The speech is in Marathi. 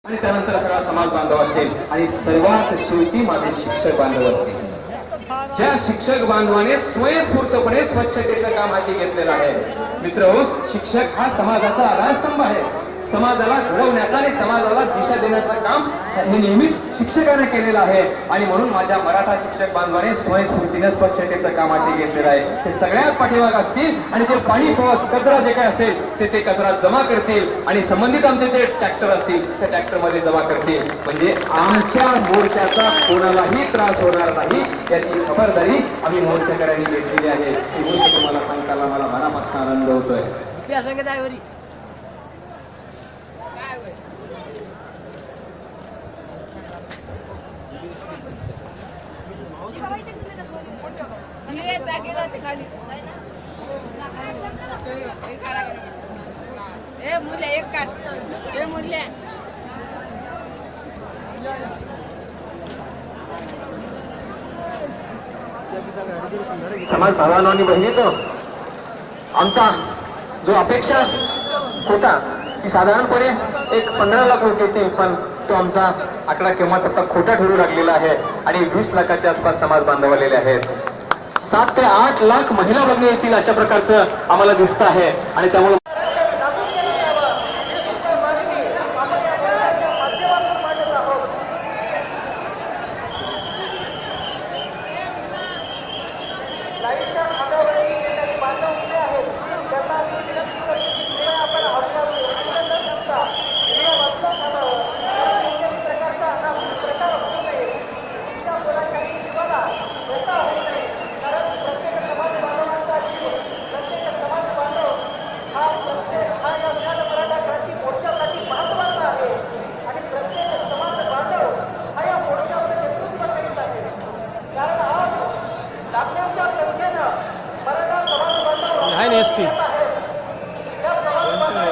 आणि त्यानंतर सगळा समाज बांधव असेल आणि सर्वात शेवटी माझे शिक्षक बांधव असतील. ज्या शिक्षक बांधवाने स्वयंस्फूर्तपणे स्वच्छतेचं काम हाती घेतलेलं आहे. मित्रहो, शिक्षक हा समाजाचा आधारस्तंभ आहे. समाजाला घडवण्याचा आणि समाजाला दिशा देण्याचं काम हे नेहमीच शिक्षकाने केलेलं आहे. आणि म्हणून माझ्या मराठा शिक्षक बांधवाने स्वयंस्फूर्तीने स्वच्छतेचं काम हाती घेतलेलं आहे. ते सगळ्यात पाठीमाग असतील आणि ते पाणी पाऊस कचरा जे काय असेल ते कचरा जमा करतील आणि संबंधित आमचे जे ट्रॅक्टर असतील त्या ट्रॅक्टर मध्ये जमा करतील. म्हणजे आमच्या मोर्चाचा कोणालाही त्रास होणार नाही याची खबरदारी आम्ही मोर्चेकऱ्यांनी घेतलेली आहे. ही गोष्ट तुम्हाला सांगताना मला मनापासून आनंद होतोय. समाज भावांनो आणि बहिणींनो, आमचा जो अपेक्षा होता की साधारणपणे एक 15 लाख लोक येतील, पण तो आमचा आकडा केव्हाच आता खोटा ठरू लागलेला आहे आणि 20 लाखाच्या आसपास समाज बांधव आलेले आहेत. 7 ते 8 लाख महिला भगिनी येतील अशा प्रकारचं आम्हाला दिसतं आहे. आणि त्यामुळे है ना एसपी